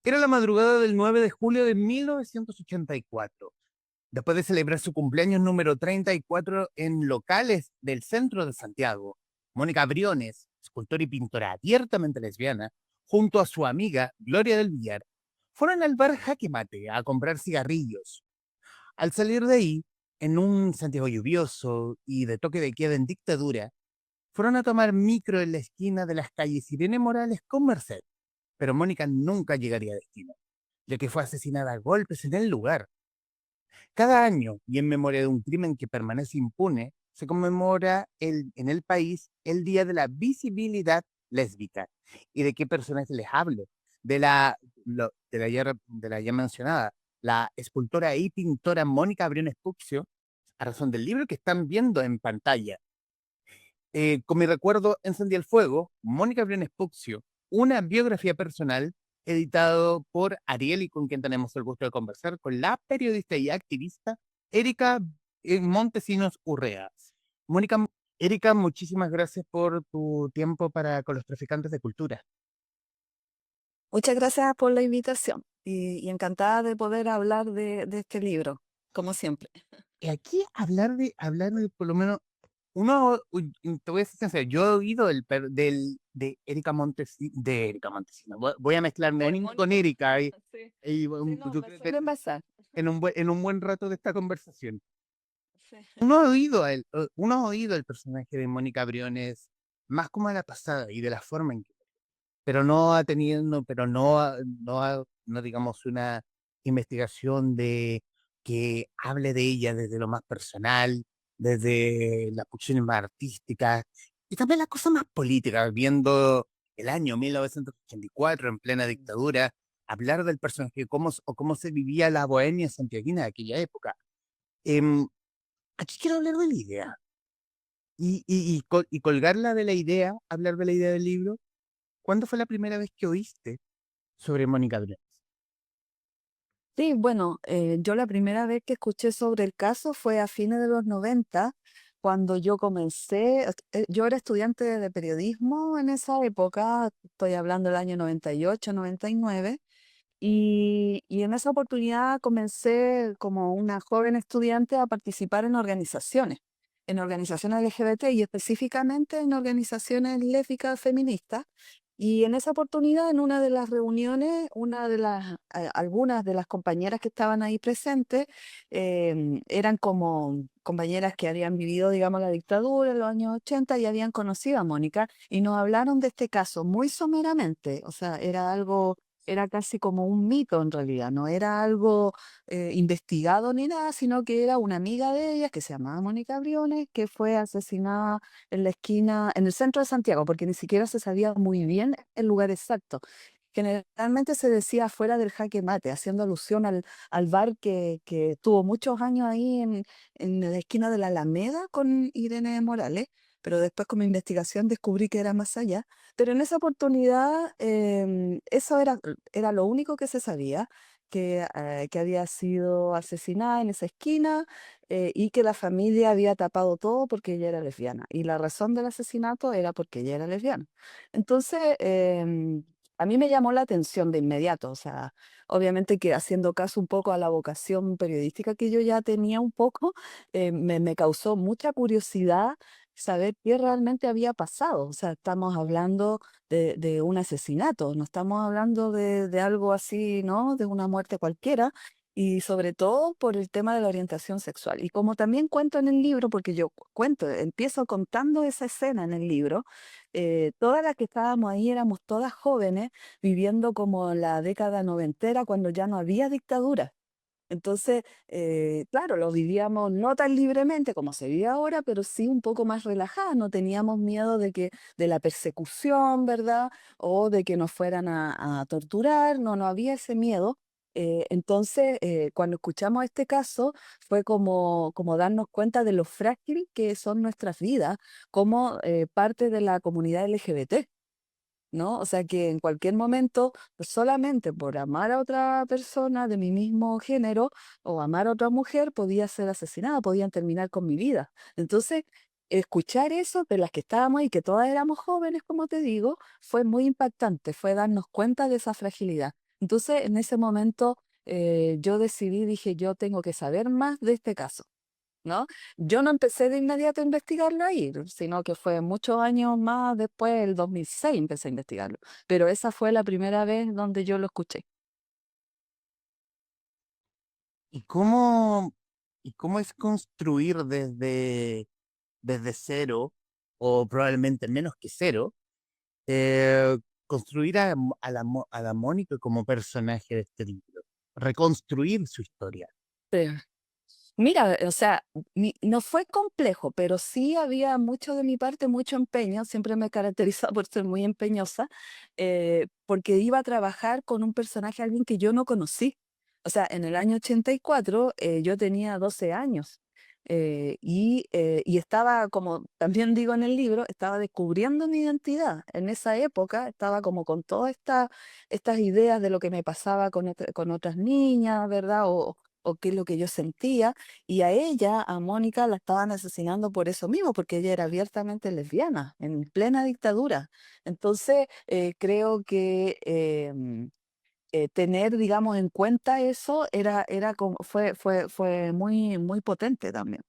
Era la madrugada del 9 de julio de 1984. Después de celebrar su cumpleaños número 34 en locales del centro de Santiago, Mónica Briones, escultora y pintora abiertamente lesbiana, junto a su amiga Gloria del Villar, fueron al bar Jaque Mate a comprar cigarrillos. Al salir de ahí, en un Santiago lluvioso y de toque de queda en dictadura, fueron a tomar micro en la esquina de las calles Irene Morales con Merced, pero Mónica nunca llegaría a destino, ya que fue asesinada a golpes en el lugar. Cada año, y en memoria de un crimen que permanece impune, se conmemora en el país el Día de la Visibilidad Lésbica. ¿Y de qué personaje les hablo? De la ya mencionada, la escultora y pintora Mónica Briones Puccio, a razón del libro que están viendo en pantalla. Con mi recuerdo encendí el fuego, Mónica Briones Puccio, una biografía personal editado por Ariel y con quien tenemos el gusto de conversar, con la periodista y activista Erika Montesinos Urrea. Mónica, Erika, muchísimas gracias por tu tiempo para con los traficantes de cultura. Muchas gracias por la invitación y encantada de poder hablar de este libro, como siempre. Y aquí hablar de por lo menos uno, te voy a ser sincero, yo he oído de Erika Montesino. Voy a mezclar Por Mónica con Mónica. Erika Sí, y, sí, no, yo me creo que suele pasar. en un buen rato de esta conversación. Sí. Uno ha oído el personaje de Mónica Briones más como a la pasada y de la forma en que, pero no ha tenido, pero no digamos una investigación de que hable de ella desde lo más personal, desde las cuestiones más artísticas y también las cosas más políticas, viendo el año 1984 en plena dictadura, hablar del personaje, cómo se vivía la bohemia santiaguina de aquella época. Em, Aquí quiero hablar de la idea y colgarla de la idea, hablar de la idea del libro. ¿Cuándo fue la primera vez que oíste sobre Mónica Briones? Sí, bueno, yo la primera vez que escuché sobre el caso fue a fines de los 90, cuando yo comencé, yo era estudiante de periodismo en esa época, estoy hablando del año 98, 99. Y en esa oportunidad comencé como una joven estudiante a participar en organizaciones LGBT y específicamente en organizaciones lésbicas feministas. Y en esa oportunidad, en una de las reuniones, algunas de las compañeras que estaban ahí presentes eran como compañeras que habían vivido, digamos, la dictadura en los años 80 y habían conocido a Mónica y nos hablaron de este caso muy someramente. O sea, era casi como un mito en realidad, no era algo investigado ni nada, sino que era una amiga de ellas que se llamaba Mónica Briones, que fue asesinada en la esquina, en el centro de Santiago, porque ni siquiera se sabía muy bien el lugar exacto. Generalmente se decía fuera del Jaque Mate, haciendo alusión al bar que estuvo muchos años ahí en la esquina de la Alameda con Irene Morales, pero después con mi investigación descubrí que era más allá. Pero en esa oportunidad, eso era lo único que se sabía, que había sido asesinada en esa esquina y que la familia había tapado todo porque ella era lesbiana. Y la razón del asesinato era porque ella era lesbiana. Entonces, a mí me llamó la atención de inmediato, o sea, obviamente que haciendo caso un poco a la vocación periodística que yo ya tenía un poco, me causó mucha curiosidad saber qué realmente había pasado. O sea, estamos hablando de un asesinato, no estamos hablando de algo así, ¿no? De una muerte cualquiera. Y sobre todo por el tema de la orientación sexual. Y como también cuento en el libro, porque yo cuento, empiezo contando esa escena en el libro, todas las que estábamos ahí éramos todas jóvenes, viviendo como la década noventera, cuando ya no había dictadura. Entonces, claro, lo vivíamos no tan libremente como se vive ahora, pero sí un poco más relajada. No teníamos miedo de la persecución, ¿verdad? O de que nos fueran a torturar. No, no había ese miedo. Entonces, cuando escuchamos este caso, fue como darnos cuenta de lo frágil que son nuestras vidas como parte de la comunidad LGBT. ¿No? O sea que en cualquier momento, pues, solamente por amar a otra persona de mi mismo género o amar a otra mujer, podía ser asesinada, podían terminar con mi vida. Entonces, escuchar eso de las que estábamos y que todas éramos jóvenes, como te digo, fue muy impactante, fue darnos cuenta de esa fragilidad. Entonces, en ese momento, yo decidí, dije, yo tengo que saber más de este caso, ¿no? Yo no empecé de inmediato a investigarlo ahí, sino que fue muchos años más después, el 2006 empecé a investigarlo, pero esa fue la primera vez donde yo lo escuché. ¿Y cómo, y cómo es construir desde cero, o probablemente menos que cero, eh, construir a la Mónica como personaje de este libro, reconstruir su historia? Sí. Mira, o sea, no fue complejo, pero sí había mucho de mi parte, mucho empeño. Siempre me he caracterizado por ser muy empeñosa, porque iba a trabajar con un personaje, alguien que yo no conocí. O sea, en el año 84 yo tenía 12 años y estaba, como también digo en el libro, estaba descubriendo mi identidad. En esa época estaba como con todas estas ideas de lo que me pasaba con otras niñas, ¿verdad? O qué es lo que yo sentía. Y a ella, a Mónica, la estaban asesinando por eso mismo, porque ella era abiertamente lesbiana, en plena dictadura. Entonces, creo que tener, digamos, en cuenta eso fue muy, muy potente también.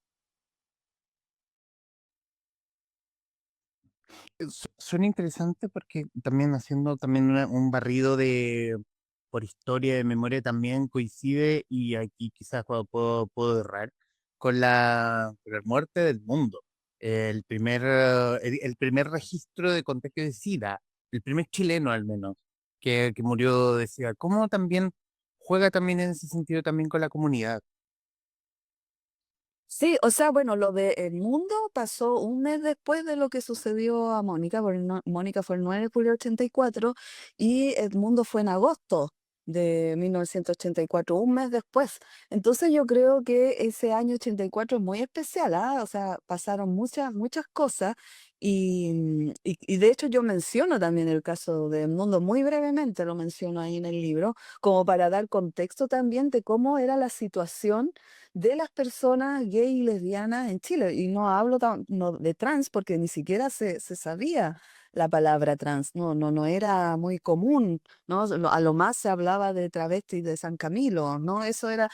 Suena interesante porque también haciendo también un barrido por historia de memoria también coincide, y aquí quizás puedo errar, con la muerte del mundo. El primer registro de contagio de SIDA, el primer chileno al menos, que murió de SIDA. ¿Cómo también juega también en ese sentido también con la comunidad? Sí, o sea, bueno, lo de El Mundo pasó un mes después de lo que sucedió a Mónica, porque Mónica fue el 9 de julio del 84 y El Mundo fue en agosto de 1984, un mes después. Entonces yo creo que ese año 84 es muy especial, ¿ah? O sea, pasaron muchas, muchas cosas y de hecho yo menciono también el caso de El Mundo, muy brevemente lo menciono ahí en el libro, como para dar contexto también de cómo era la situación de las personas gay y lesbianas en Chile. Y no hablo no de trans porque ni siquiera se sabía la palabra trans, no era muy común, ¿no? A lo más se hablaba de travesti de San Camilo, ¿no? Ese era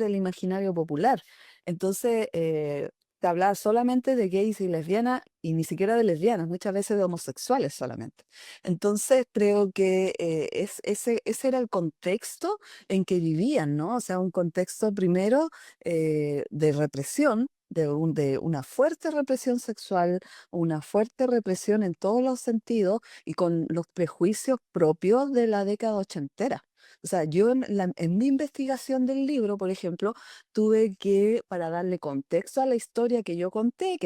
el imaginario popular. Entonces, te hablaba solamente de gays y lesbianas y ni siquiera de lesbianas, muchas veces de homosexuales solamente. Entonces, creo que ese era el contexto en que vivían, ¿no? O sea, un contexto primero de represión, de una fuerte represión sexual, una fuerte represión en todos los sentidos y con los prejuicios propios de la década ochentera. O sea, yo en mi investigación del libro, por ejemplo, tuve que, para darle contexto a la historia que yo conté,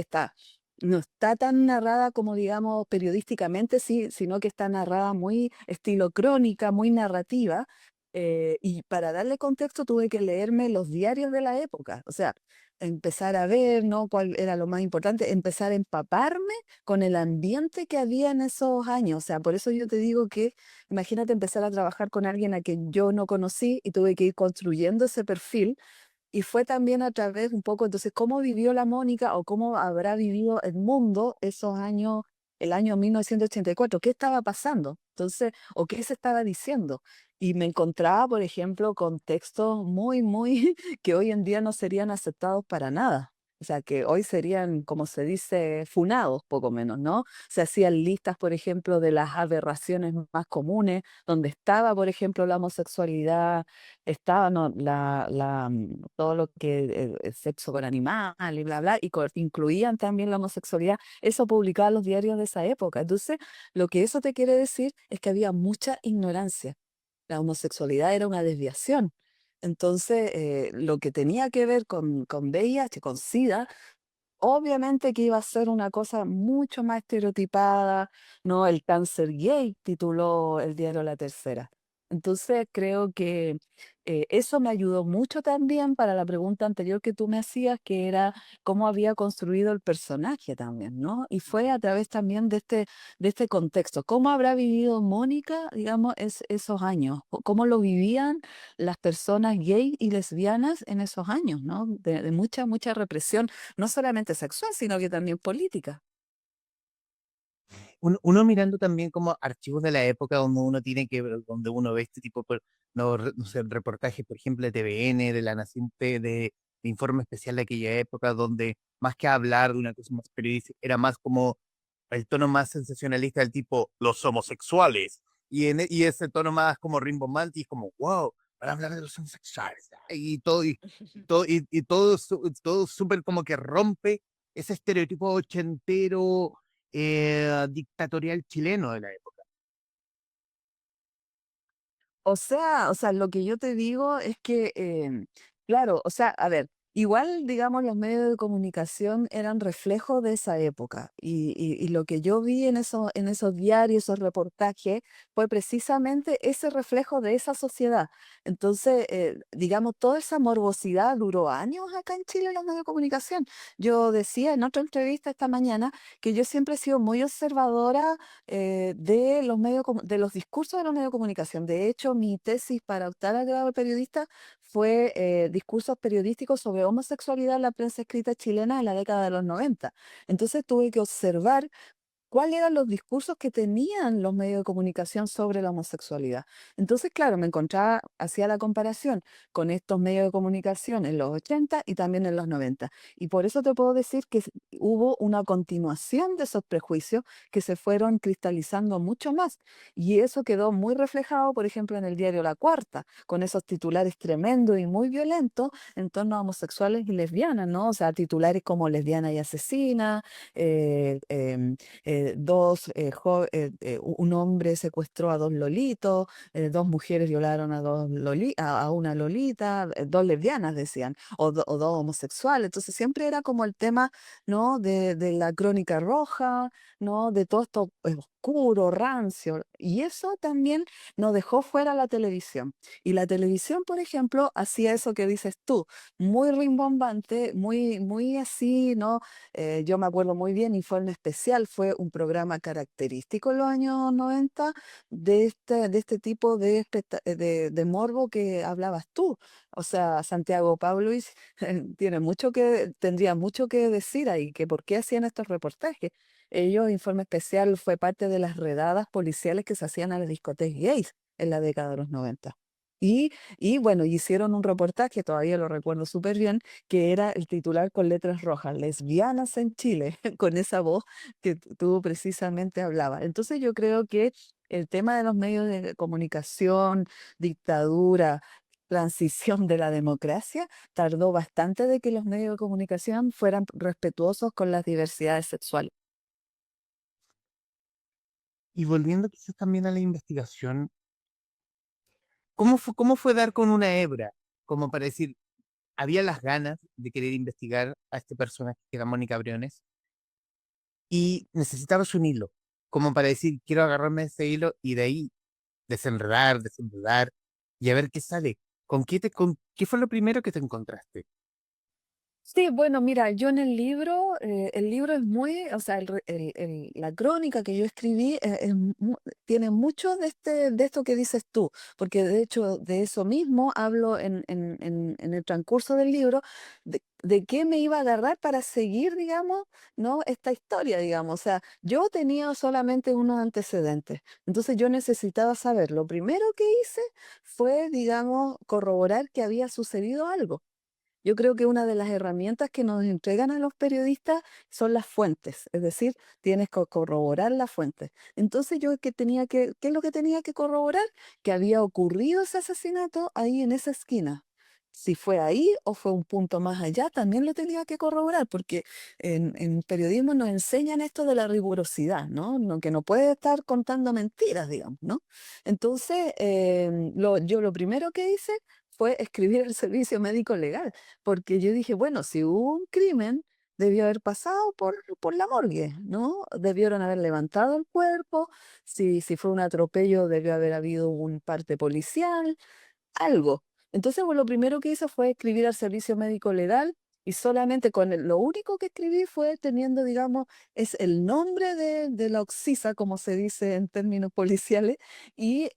no está tan narrada como, digamos, periodísticamente, sí, sino que está narrada muy estilo crónica, muy narrativa. Y para darle contexto tuve que leerme los diarios de la época, o sea, empezar a ver, ¿no? Cuál era lo más importante, empezar a empaparme con el ambiente que había en esos años. O sea, por eso yo te digo que, imagínate empezar a trabajar con alguien a quien yo no conocí y tuve que ir construyendo ese perfil y fue también a través un poco, entonces, cómo vivió la Mónica o cómo habrá vivido el mundo esos años, el año 1984, qué estaba pasando, entonces, o qué se estaba diciendo. Y me encontraba, por ejemplo, con textos muy, muy, que hoy en día no serían aceptados para nada. O sea, que hoy serían, como se dice, funados, poco menos, ¿no? Se hacían listas, por ejemplo, de las aberraciones más comunes, donde estaba, por ejemplo, la homosexualidad, estaba no, todo lo que el sexo con animales y bla, bla, y incluían también la homosexualidad. Eso publicaba los diarios de esa época. Entonces, lo que eso te quiere decir es que había mucha ignorancia. La homosexualidad era una desviación. Entonces, lo que tenía que ver con VIH, con SIDA, obviamente que iba a ser una cosa mucho más estereotipada, ¿no? El cáncer gay tituló el diario La Tercera. Entonces creo que eso me ayudó mucho también para la pregunta anterior que tú me hacías, que era cómo había construido el personaje también, ¿no? Y fue a través también de este contexto. ¿Cómo habrá vivido Mónica, digamos, esos años? ¿Cómo lo vivían las personas gay y lesbianas en esos años, ¿no? De mucha, mucha represión no solamente sexual, sino que también política. Uno mirando también como archivos de la época donde uno tiene que ver, donde uno ve este tipo de, no, no sé, reportajes, por ejemplo, de TVN, de La Nación, de informe especial de aquella época, donde más que hablar de una cosa más periodística, era más como el tono más sensacionalista del tipo, los homosexuales. Y ese tono más como rimbombante, y como, wow, para hablar de los homosexuales. Y todo súper como que rompe ese estereotipo ochentero dictatorial chileno de la época. O sea, lo que yo te digo es que, claro, o sea, a ver, igual, digamos, los medios de comunicación eran reflejo de esa época y lo que yo vi en esos diarios, esos reportajes, fue precisamente ese reflejo de esa sociedad. Entonces, digamos, toda esa morbosidad duró años acá en Chile en los medios de comunicación. Yo decía en otra entrevista esta mañana que yo siempre he sido muy observadora de los de los discursos de los medios de comunicación. De hecho, mi tesis para optar al grado de periodista fue discursos periodísticos sobre homosexualidad en la prensa escrita chilena en la década de los 90. Entonces tuve que observar cuáles eran los discursos que tenían los medios de comunicación sobre la homosexualidad. Entonces, claro, me encontraba, hacía la comparación con estos medios de comunicación en los 80 y también en los 90. Y por eso te puedo decir que hubo una continuación de esos prejuicios que se fueron cristalizando mucho más. Y eso quedó muy reflejado, por ejemplo, en el diario La Cuarta, con esos titulares tremendos y muy violentos en torno a homosexuales y lesbianas, ¿no? O sea, titulares como lesbiana y asesina, eh, em, un hombre secuestró a dos lolitos, dos mujeres violaron a a una lolita, dos lesbianas decían, o dos homosexuales. Entonces siempre era como el tema, ¿no? De la crónica roja, ¿no? De todo esto oscuro, rancio. Y eso también nos dejó fuera la televisión. Y la televisión, por ejemplo, hacía eso que dices tú, muy rimbombante, muy, muy así, ¿no? Yo me acuerdo muy bien, Informe Especial fue un programa característico en los años 90 de este tipo de morbo que hablabas tú. O sea, Santiago Pablo tendría mucho que decir ahí, que por qué hacían estos reportajes. Ellos, Informe Especial fue parte de las redadas policiales que se hacían a las discotecas gays en la década de los 90. Y bueno, hicieron un reportaje, todavía lo recuerdo súper bien, que era el titular con letras rojas, lesbianas en Chile, con esa voz que tú precisamente hablabas. Entonces yo creo que el tema de los medios de comunicación, dictadura, transición de la democracia, tardó bastante de que los medios de comunicación fueran respetuosos con las diversidades sexuales. Y volviendo quizás también a la investigación, ¿cómo fue dar con una hebra? Como para decir, había las ganas de querer investigar a este personaje que era Mónica Briones y necesitabas un hilo, como para decir, quiero agarrarme de ese hilo y de ahí desenredar, desenredar y a ver qué sale. ¿Qué fue lo primero que te encontraste? Sí, bueno, mira, yo en el libro es muy, o sea, la crónica que yo escribí tiene mucho de esto que dices tú, porque de hecho de eso mismo hablo en el transcurso del libro, de qué me iba a agarrar para seguir, digamos, ¿no? Esta historia, digamos. O sea, yo tenía solamente unos antecedentes, entonces yo necesitaba saber. Lo primero que hice fue, digamos, corroborar que había sucedido algo. Yo creo que una de las herramientas que nos entregan a los periodistas son las fuentes, es decir, tienes que corroborar las fuentes. Entonces yo ¿qué es lo que tenía que corroborar? Que había ocurrido ese asesinato ahí en esa esquina. Si fue ahí o fue un punto más allá, también lo tenía que corroborar, porque en periodismo nos enseñan esto de la rigurosidad, ¿no? Que no puede estar contando mentiras, digamos, ¿no? Entonces, yo lo primero que hice fue escribir el servicio médico legal, porque yo dije, bueno, si hubo un crimen, debió haber pasado por la morgue, ¿no? Debieron haber levantado el cuerpo, si fue un atropello, debió haber habido un parte policial, algo. Entonces, bueno, lo primero que hice fue escribir al servicio médico legal y solamente lo único que escribí fue teniendo, digamos, es el nombre de la oxisa, como se dice en términos policiales, y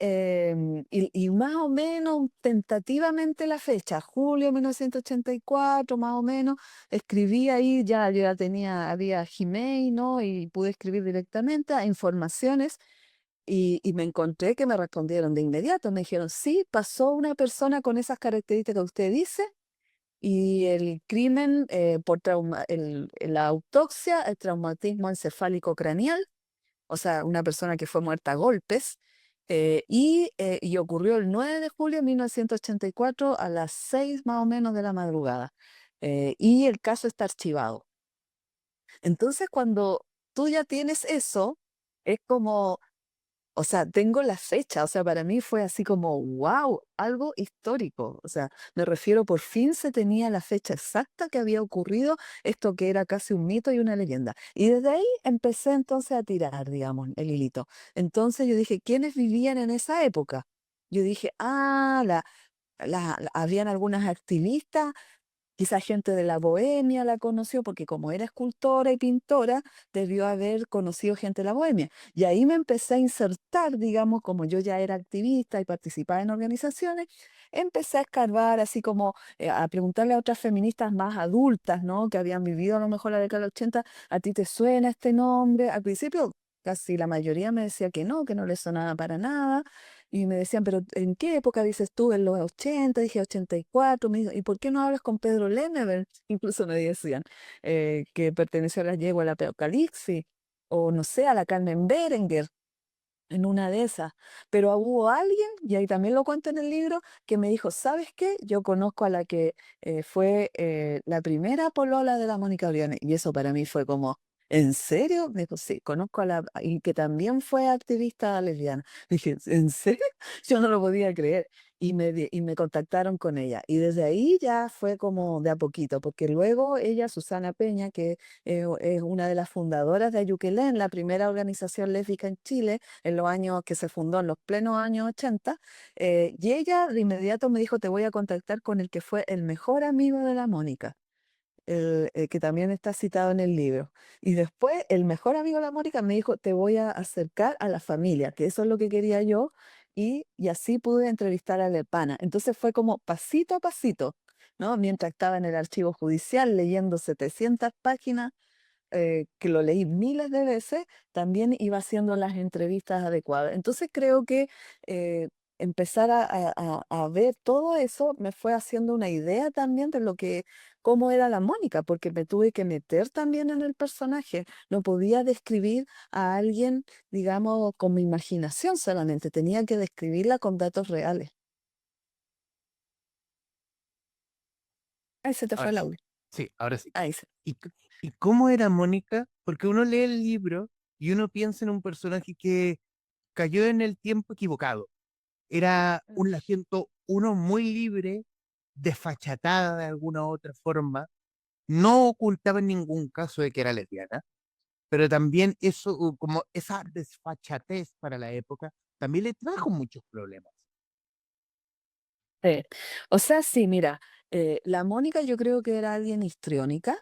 más o menos tentativamente la fecha, julio de 1984, más o menos, escribí ahí, ya yo ya tenía, había Gmail, ¿no? Y pude escribir directamente a informaciones y me encontré que me respondieron de inmediato. Me dijeron, sí, pasó una persona con esas características que usted dice y el crimen por la autopsia, el traumatismo encefálico craneal, o sea, una persona que fue muerta a golpes, y ocurrió el 9 de julio de 1984 a las 6 más o menos de la madrugada. Y el caso está archivado. Entonces, cuando tú ya tienes eso, es como, o sea, tengo la fecha, o sea, para mí fue así como, wow, algo histórico. O sea, me refiero, por fin se tenía la fecha exacta que había ocurrido esto que era casi un mito y una leyenda. Y desde ahí empecé entonces a tirar, digamos, el hilito. Entonces yo dije, ¿quiénes vivían en esa época? Yo dije, habían algunas activistas. Quizá gente de la Bohemia la conoció porque como era escultora y pintora, debió haber conocido gente de la Bohemia. Y ahí me empecé a insertar, digamos, como yo ya era activista y participaba en organizaciones, empecé a escarbar así como a preguntarle a otras feministas más adultas, ¿no? Que habían vivido a lo mejor la década del 80, ¿a ti te suena este nombre? Al principio casi la mayoría me decía que no le sonaba para nada. Y me decían, pero ¿en qué época dices tú? En los 80, dije 84. Me dijo, ¿y por qué no hablas con Pedro Lemebel? Incluso me decían que perteneció a la yegua del Apocalipsis, o no sé, a la Carmen Berenguer, en una de esas. Pero hubo alguien, y ahí también lo cuento en el libro, que me dijo, ¿sabes qué? Yo conozco a la que fue la primera polola de la Mónica Briones. Y eso para mí fue como, ¿en serio? Me dijo, sí, conozco a la, y que también fue activista lesbiana. Dije, ¿en serio? Yo no lo podía creer. Y me contactaron con ella. Y desde ahí ya fue como de a poquito, porque luego ella, Susana Peña, que es una de las fundadoras de Ayuquelén, la primera organización lésbica en Chile, en los años que se fundó, en los plenos años 80, y ella de inmediato me dijo, te voy a contactar con el que fue el mejor amigo de la Mónica, el que también está citado en el libro. Y después el mejor amigo de la Mónica me dijo, te voy a acercar a la familia, que eso es lo que quería yo, y así pude entrevistar a la hermana. Entonces fue como pasito a pasito, ¿no? Mientras estaba en el archivo judicial leyendo 700 páginas, que lo leí miles de veces, también iba haciendo las entrevistas adecuadas. Entonces creo que empezar a ver todo eso me fue haciendo una idea también de cómo era la Mónica, porque me tuve que meter también en el personaje. No podía describir a alguien, digamos, con mi imaginación solamente, tenía que describirla con datos reales. Ahí se te fue Ahora el sí, audio. sí, ahora sí. Ahí se. ¿Y cómo era Mónica? Porque uno lee el libro y uno piensa en un personaje que cayó en el tiempo equivocado. Era un la uno muy libre, desfachatada de alguna u otra forma, no ocultaba en ningún caso de que era lesbiana, pero también eso, como esa desfachatez para la época, también le trajo muchos problemas. Sí. O sea, sí, mira, la Mónica yo creo que era alguien histriónica,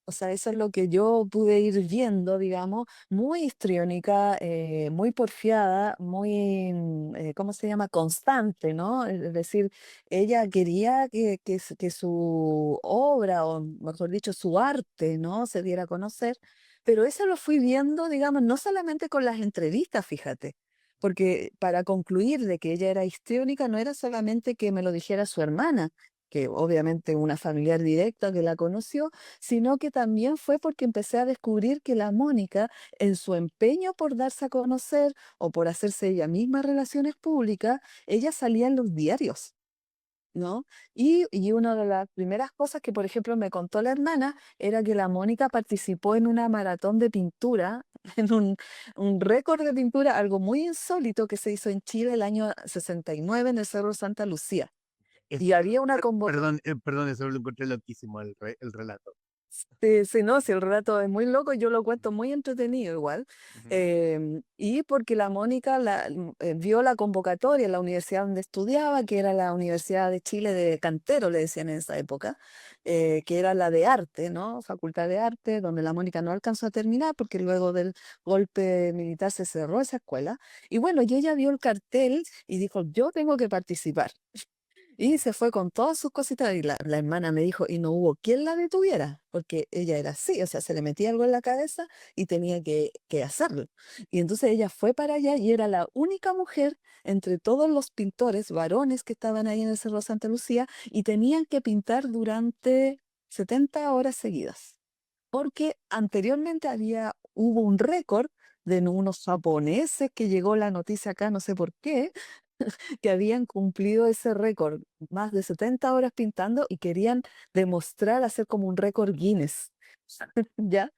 o sea, eso es lo que yo pude ir viendo, digamos, muy histriónica, muy porfiada, muy, ¿cómo se llama? Constante, ¿no? Es decir, ella quería que su obra, o mejor dicho, su arte, ¿no? Se diera a conocer, pero eso lo fui viendo, digamos, no solamente con las entrevistas, fíjate. Porque para concluir de que ella era histriónica no era solamente que me lo dijera su hermana, que obviamente una familiar directa que la conoció, sino que también fue porque empecé a descubrir que la Mónica, en su empeño por darse a conocer o por hacerse ella misma relaciones públicas, ella salía en los diarios. ¿No? Y una de las primeras cosas que, por ejemplo, me contó la hermana era que la Mónica participó en una maratón de pintura, en un récord de pintura, algo muy insólito que se hizo en Chile el año 69 en el Cerro Santa Lucía. Es, Y había una perdón, convocatoria. perdón, eso lo encontré loquísimo el relato. Sí, sí, no, si el relato es muy loco, yo lo cuento muy entretenido igual. Ujú. Y porque la Mónica vio la convocatoria en la universidad donde estudiaba, que era la Universidad de Chile de Cantero, le decían en esa época, que era la de arte, ¿no? Facultad de Arte, donde la Mónica no alcanzó a terminar porque luego del golpe militar se cerró esa escuela. Y bueno, y ella vio el cartel y dijo, yo tengo que participar. Y se fue con todas sus cositas y la hermana me dijo, y no hubo quien la detuviera, porque ella era así, o sea, se le metía algo en la cabeza y tenía que hacerlo. Y entonces ella fue para allá y era la única mujer entre todos los pintores varones que estaban ahí en el Cerro Santa Lucía y tenían que pintar durante 70 horas seguidas. Porque anteriormente hubo un récord de unos japoneses que llegó la noticia acá, no sé por qué, que habían cumplido ese récord, más de 70 horas pintando y querían demostrar hacer como un récord Guinness, ¿ya?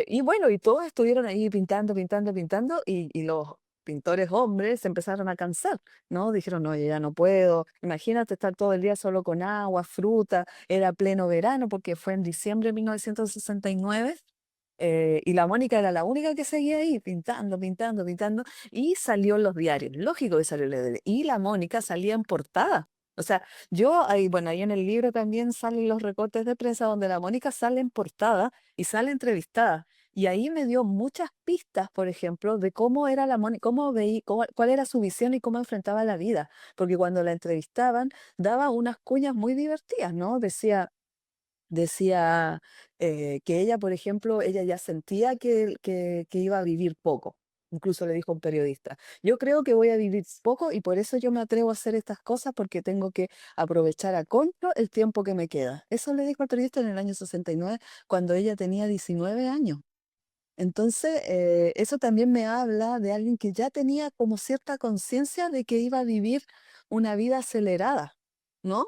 Y bueno, y todos estuvieron ahí pintando, pintando, pintando y los pintores hombres se empezaron a cansar, ¿no? Dijeron, no, yo ya no puedo. Imagínate estar todo el día solo con agua, fruta, era pleno verano porque fue en diciembre de 1969. Y la Mónica era la única que seguía ahí pintando, pintando, pintando, y salió en los diarios. Lógico que salió en los diarios. Y la Mónica salía en portada. O sea, ahí, bueno, ahí en el libro también salen los recortes de prensa donde la Mónica sale en portada y sale entrevistada. Y ahí me dio muchas pistas, por ejemplo, de cómo era la Mónica, cómo veía, cuál era su visión y cómo enfrentaba la vida. Porque cuando la entrevistaban, daba unas cuñas muy divertidas, ¿no? Decía que ella, por ejemplo, ella ya sentía que iba a vivir poco. Incluso le dijo a un periodista, yo creo que voy a vivir poco y por eso yo me atrevo a hacer estas cosas porque tengo que aprovechar a concho el tiempo que me queda. Eso le dijo al periodista en el año 69 cuando ella tenía 19 años. Entonces, eso también me habla de alguien que ya tenía como cierta conciencia de que iba a vivir una vida acelerada, ¿no?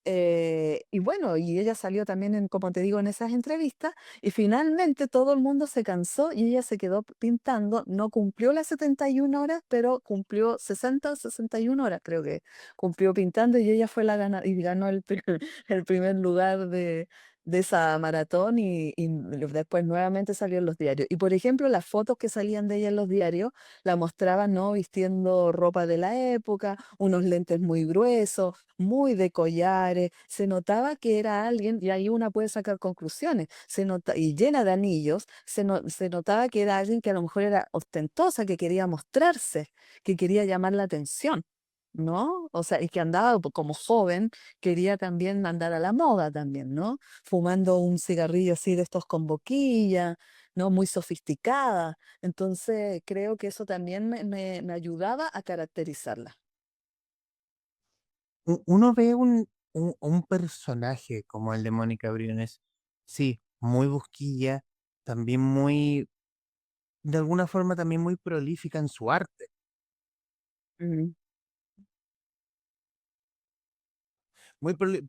Y bueno, y ella salió también, como te digo, en esas entrevistas, y finalmente todo el mundo se cansó y ella se quedó pintando, no cumplió las 71 horas, pero cumplió 60 o 61 horas, creo que cumplió pintando y ella fue la ganadora y ganó el primer lugar de esa maratón y después nuevamente salió en los diarios. Y por ejemplo, las fotos que salían de ella en los diarios la mostraban, ¿no? Vistiendo ropa de la época, unos lentes muy gruesos, muy de collares, se notaba que era alguien, y ahí una puede sacar conclusiones, y llena de anillos, se notaba que era alguien que a lo mejor era ostentosa, que quería mostrarse, que quería llamar la atención, ¿no? O sea, y que andaba como joven, quería también andar a la moda también, ¿no? Fumando un cigarrillo así de estos con boquilla, ¿no? Muy sofisticada. Entonces, creo que eso también me ayudaba a caracterizarla. Uno ve un personaje como el de Mónica Briones, sí, muy busquilla, también muy, de alguna forma también muy prolífica en su arte,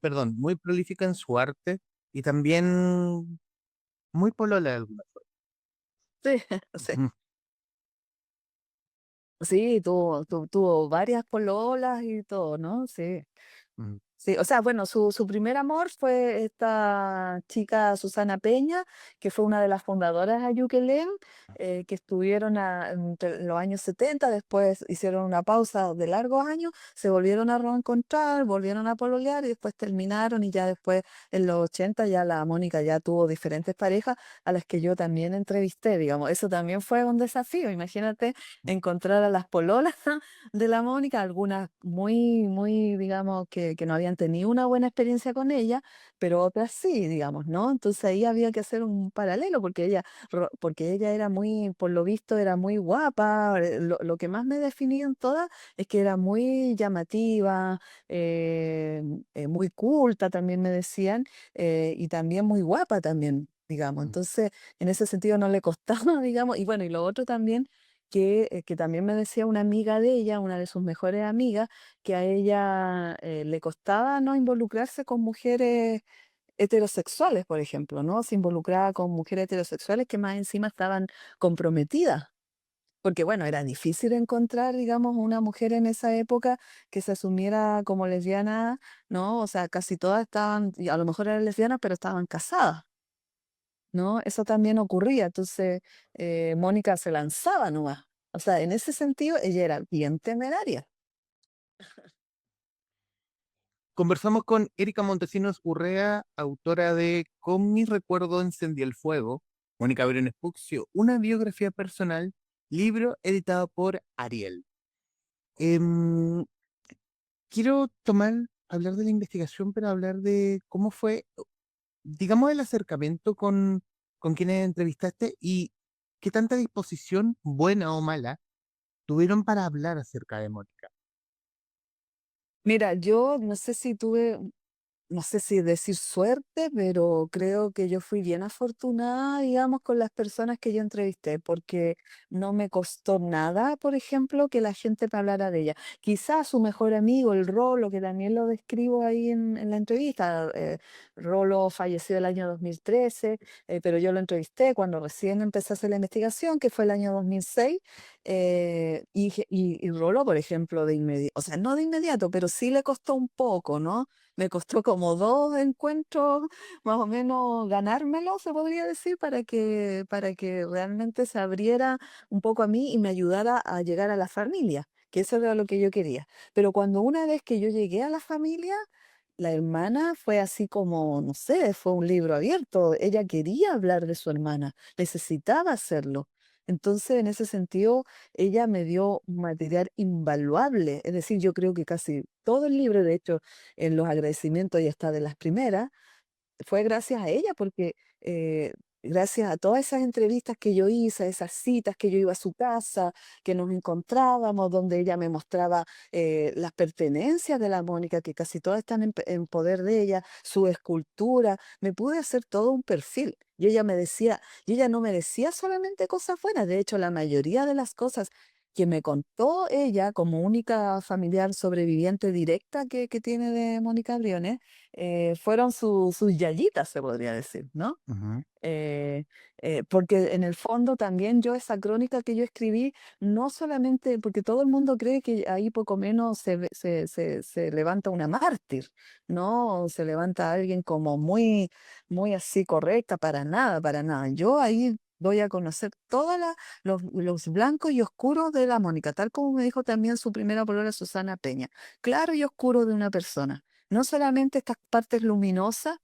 perdón, muy prolífica en su arte y también muy polola de alguna Sí, sí. forma. Sí, tuvo varias pololas y todo, ¿no? Sí. Mm, Sí, o sea, bueno, su primer amor fue esta chica Susana Peña, que fue una de las fundadoras de Ayuquelén, que estuvieron entre los años 70, después hicieron una pausa de largos años, se volvieron a reencontrar, volvieron a pololear y después terminaron y ya después en los 80 ya la Mónica ya tuvo diferentes parejas a las que yo también entrevisté, digamos. Eso también fue un desafío, imagínate encontrar a las pololas de la Mónica, algunas muy, muy, digamos, que no habían tenido una buena experiencia con ella, pero otras sí, digamos, ¿no? Entonces ahí había que hacer un paralelo porque ella era muy, por lo visto, era muy guapa. Lo que más me definía en todas es que era muy llamativa, eh, muy culta, también me decían, y también muy guapa también, digamos. mm. Entonces, en ese sentido no le costaba, digamos, y bueno, y lo otro también que también me decía una amiga de ella, una de sus mejores amigas, que a ella le costaba no involucrarse con mujeres heterosexuales, por ejemplo, ¿no? Se involucraba con mujeres heterosexuales que más encima estaban comprometidas. Porque bueno, era difícil encontrar, digamos, una mujer en esa época que se asumiera como lesbiana, ¿no? O sea, casi todas estaban, y a lo mejor eran lesbianas, pero estaban casadas. ¿no? Eso también ocurría. Entonces, Mónica se lanzaba nomás. O sea, en ese sentido, ella era bien temeraria. Conversamos con Erika Montesinos Urrea, autora de Con mi recuerdo encendí el fuego, Mónica Briones Puccio, una biografía personal, libro editado por Ariel. Em, Quiero hablar de la investigación, pero hablar de cómo fue, digamos, el acercamiento con quienes entrevistaste y qué tanta disposición, buena o mala, tuvieron para hablar acerca de Mónica. Mira, yo no sé si tuve, no sé si decir suerte, pero creo que yo fui bien afortunada, digamos, con las personas que yo entrevisté, porque no me costó nada, por ejemplo, que la gente me hablara de ella. Quizás su mejor amigo, el Rolo, que también lo describo ahí en la entrevista. Rolo falleció el año 2013, pero yo lo entrevisté cuando recién empecé a hacer la investigación, que fue el año 2006. Y Rolo, por ejemplo, de inmediato, o sea, no de inmediato, pero sí le costó un poco, ¿no? Me costó como 2 encuentros, más o menos, ganármelo, se podría decir, para que realmente se abriera un poco a mí y me ayudara a llegar a la familia, que eso era lo que yo quería. Pero cuando una vez que yo llegué a la familia, la hermana fue así como, no sé, fue un libro abierto. Ella quería hablar de su hermana, necesitaba hacerlo. Entonces, en ese sentido, ella me dio un material invaluable. Es decir, yo creo que casi todo el libro, de hecho, en los agradecimientos ya está de las primeras, fue gracias a ella, porque gracias a todas esas entrevistas que yo hice, esas citas que yo iba a su casa, que nos encontrábamos, donde ella me mostraba las pertenencias de la Mónica, que casi todas están en poder de ella, su escultura, me pude hacer todo un perfil. Y ella no me decía solamente cosas buenas, de hecho, la mayoría de las cosas que me contó ella como única familiar sobreviviente directa que tiene de Mónica Briones, fueron sus yayitas, se podría decir, ¿no? Ujú. Porque en el fondo también yo esa crónica que yo escribí, no solamente porque todo el mundo cree que ahí poco menos se levanta una mártir, ¿no? O se levanta alguien como muy, muy así correcta, para nada, para nada. Yo ahí doy a conocer todos los blancos y oscuros de la Mónica, tal como me dijo también su primera polola Susana Peña, claro y oscuro de una persona. No solamente estas partes luminosas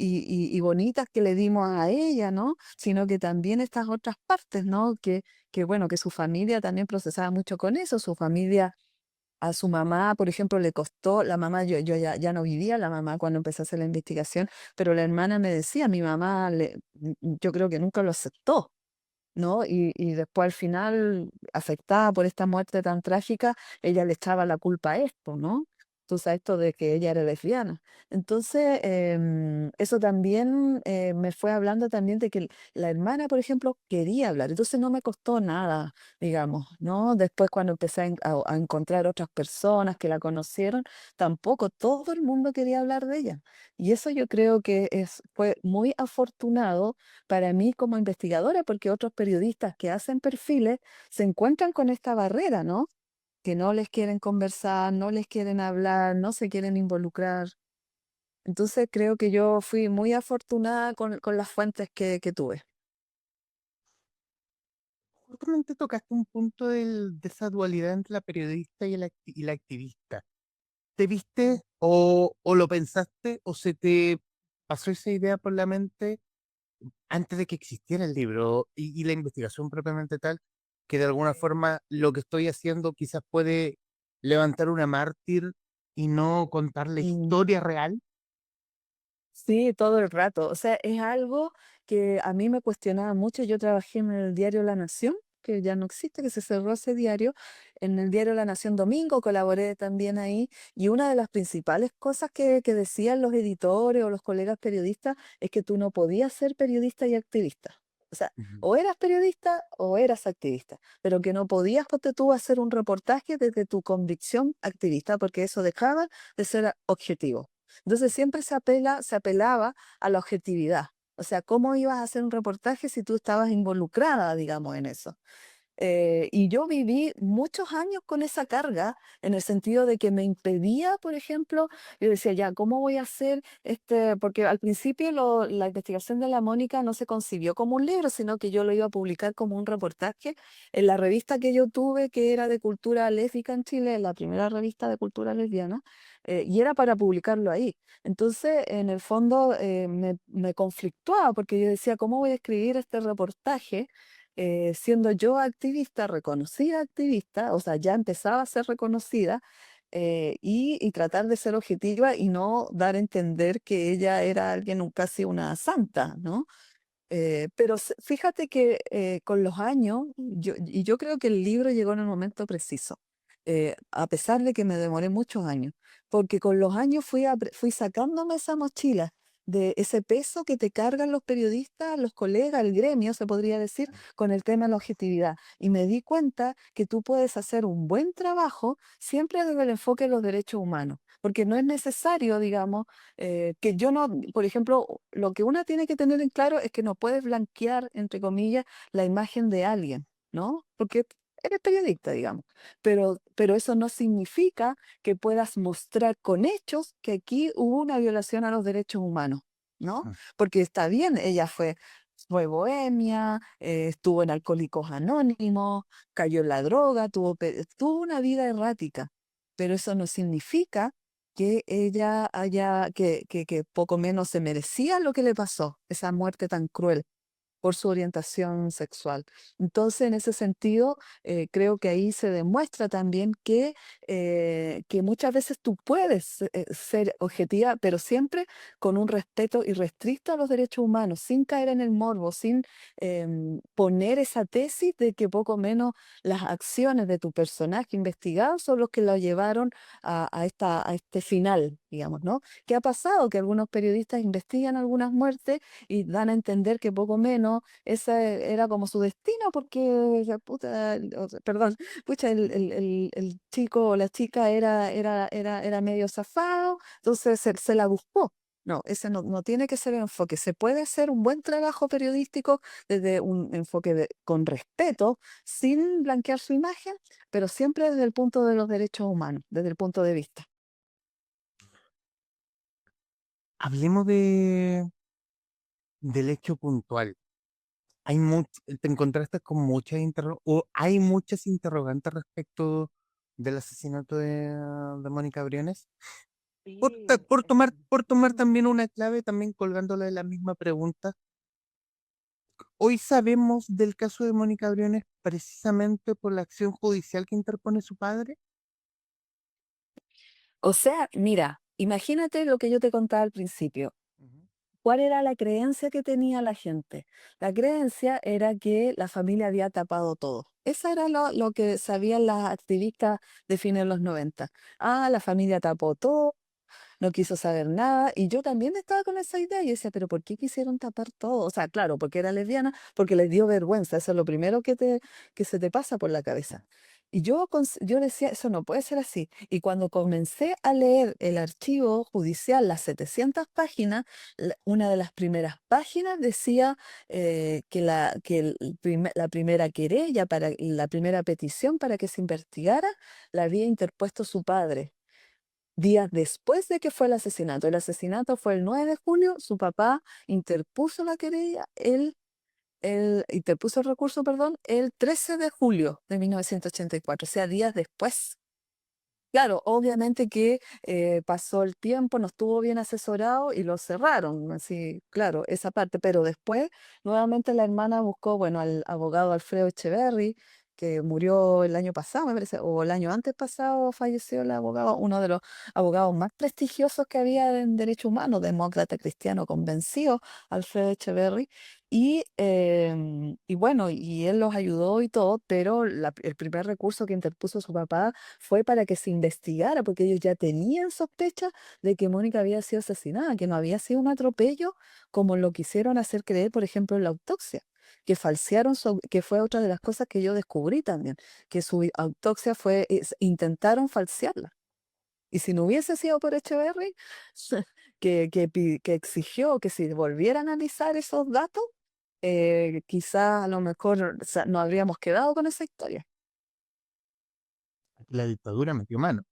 y bonitas que le dimos a ella, ¿no? Sino que también estas otras partes, ¿no? Que bueno, que su familia también procesaba mucho con eso. Su familia, a su mamá, por ejemplo, le costó, la mamá, yo ya no vivía la mamá cuando empecé a hacer la investigación, pero la hermana me decía, mi mamá, yo creo que nunca lo aceptó. ¿No? Y después al final, afectada por esta muerte tan trágica, ella le echaba la culpa a esto, ¿no? Tú sabes, esto de que ella era lesbiana. Entonces, eso también me fue hablando también de que la hermana, por ejemplo, quería hablar. Entonces no me costó nada, digamos, ¿no? Después cuando empecé a encontrar otras personas que la conocieron, tampoco todo el mundo quería hablar de ella. Y eso yo creo que fue muy afortunado para mí como investigadora, porque otros periodistas que hacen perfiles se encuentran con esta barrera, ¿no? Que no les quieren conversar, no les quieren hablar, no se quieren involucrar. Entonces creo que yo fui muy afortunada con las fuentes que tuve. Justamente tocaste un punto de esa dualidad entre la periodista y la activista. ¿Te viste o lo pensaste o se te pasó esa idea por la mente antes de que existiera el libro y la investigación propiamente tal, que de alguna forma lo que estoy haciendo quizás puede levantar una mártir y no contar la Mm. historia real? Sí, todo el rato. O sea, es algo que a mí me cuestionaba mucho. Yo trabajé en el diario La Nación, que ya no existe, que se cerró ese diario. En el diario La Nación Domingo colaboré también ahí. Y una de las principales cosas que decían los editores o los colegas periodistas es que tú no podías ser periodista y activista. O sea, Ujú. o eras periodista o eras activista, pero que no podías, ponte tú, hacer un reportaje desde tu convicción activista, porque eso dejaba de ser objetivo. Entonces siempre se apelaba a la objetividad. O sea, ¿cómo ibas a hacer un reportaje si tú estabas involucrada, digamos, en eso? Y yo viví muchos años con esa carga, en el sentido de que me impedía, por ejemplo, yo decía, ya, ¿cómo voy a hacer este? Porque al principio la investigación de la Mónica no se concibió como un libro, sino que yo lo iba a publicar como un reportaje en la revista que yo tuve, que era de cultura lésbica en Chile, la primera revista de cultura lesbiana, y era para publicarlo ahí. Entonces, en el fondo, me conflictuaba, porque yo decía, ¿cómo voy a escribir este reportaje? Siendo yo activista, reconocida activista, o sea, ya empezaba a ser reconocida, y tratar de ser objetiva y no dar a entender que ella era alguien, casi una santa, ¿no? Pero fíjate que con los años, y yo creo que el libro llegó en el momento preciso, a pesar de que me demoré muchos años, porque con los años fui sacándome esa mochila de ese peso que te cargan los periodistas, los colegas, el gremio, se podría decir, con el tema de la objetividad. Y me di cuenta que tú puedes hacer un buen trabajo siempre desde el enfoque de los derechos humanos, porque no es necesario, digamos, que yo no, por ejemplo, lo que una tiene que tener en claro es que no puedes blanquear, entre comillas, la imagen de alguien, ¿no? Porque eres periodista, digamos. Pero eso no significa que puedas mostrar con hechos que aquí hubo una violación a los derechos humanos, ¿no? Mm. Porque está bien, ella fue bohemia, estuvo en Alcohólicos Anónimos, cayó en la droga, tuvo una vida errática, pero eso no significa que ella que poco menos se merecía lo que le pasó, esa muerte tan cruel por su orientación sexual. Entonces, en ese sentido, creo que ahí se demuestra también que muchas veces tú puedes ser objetiva, pero siempre con un respeto irrestricto a los derechos humanos, sin caer en el morbo, sin poner esa tesis de que poco menos las acciones de tu personaje investigado son los que lo llevaron a este final, digamos, ¿no? ¿Qué ha pasado? Que algunos periodistas investigan algunas muertes y dan a entender que poco menos ese era como su destino, porque, perdón, pucha, el chico o la chica era medio zafado, entonces se la buscó. No, ese no tiene que ser el enfoque. Se puede hacer un buen trabajo periodístico desde un enfoque con respeto, sin blanquear su imagen, pero siempre desde el punto de los derechos humanos, desde el punto de vista. Hablemos del hecho puntual. Te encontraste con o hay muchas interrogantes respecto del asesinato de Mónica Briones. Sí, Por tomar también una clave, también colgándole de la misma pregunta. Hoy sabemos del caso de Mónica Briones precisamente por la acción judicial que interpone su padre. o sea, mira, imagínate lo que yo te contaba al principio. Ujú. ¿Cuál era la creencia que tenía la gente? La creencia era que la familia había tapado todo. Eso era lo que sabían las activistas de fines de los 90. Ah, la familia tapó todo, no quiso saber nada. Y yo también estaba con esa idea y decía, pero ¿por qué quisieron tapar todo? O sea, claro, porque era lesbiana, porque les dio vergüenza. Eso es lo primero que se te pasa por la cabeza. Y yo decía, eso no puede ser así. Y cuando comencé a leer el archivo judicial, las 700 páginas, una de las primeras páginas decía la primera querella, la primera petición para que se investigara, la había interpuesto su padre días después de que fue el asesinato. El asesinato fue el 9 de julio, su papá interpuso la querella, él interpuso el recurso, perdón, el 13 de julio de 1984, o sea, días después. Claro, obviamente que pasó el tiempo, no estuvo bien asesorado y lo cerraron, así, claro, esa parte, pero después nuevamente la hermana buscó, bueno, al abogado Alfredo Echeverry, que murió el año pasado, me parece, o el año antes pasado falleció el abogado, uno de los abogados más prestigiosos que había en derecho humano, demócrata cristiano convencido, Alfredo Echeverry, y bueno, y él los ayudó y todo, pero el primer recurso que interpuso su papá fue para que se investigara, porque ellos ya tenían sospecha de que Mónica había sido asesinada, que no había sido un atropello como lo quisieron hacer creer, por ejemplo, en la autopsia, que falsearon, que fue otra de las cosas que yo descubrí también, que su autopsia intentaron falsearla. Y si no hubiese sido por Echeverry, que exigió que se volviera a analizar esos datos, quizás a lo mejor no habríamos quedado con esa historia. La dictadura metió mano.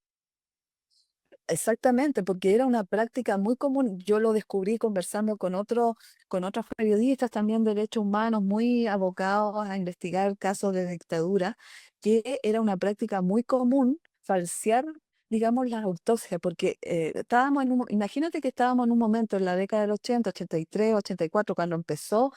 Exactamente, porque era una práctica muy común. Yo lo descubrí conversando con otros periodistas también de derechos humanos, muy abocados a investigar casos de dictadura, que era una práctica muy común falsear, digamos, las autopsias, porque imagínate que estábamos en un momento en la década del 80, 83, 84, cuando empezó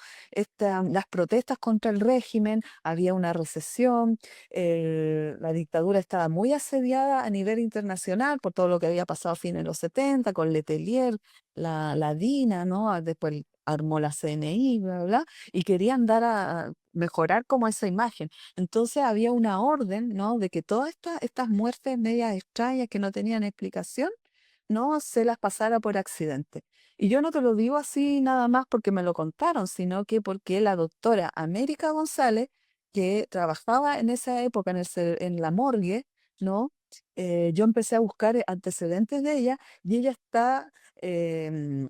las protestas contra el régimen, había una recesión, la dictadura estaba muy asediada a nivel internacional por todo lo que había pasado a fines de los 70 con Letelier, la DINA, ¿no? Después armó la CNI, bla, bla, bla, y querían dar a mejorar como esa imagen. Entonces había una orden, ¿no? De que todas estas muertes medias extrañas que no tenían explicación, no se las pasara por accidente. Y yo no te lo digo así nada más porque me lo contaron, sino que porque la doctora América González, que trabajaba en esa época en la morgue, ¿no? Yo empecé a buscar antecedentes de ella y ella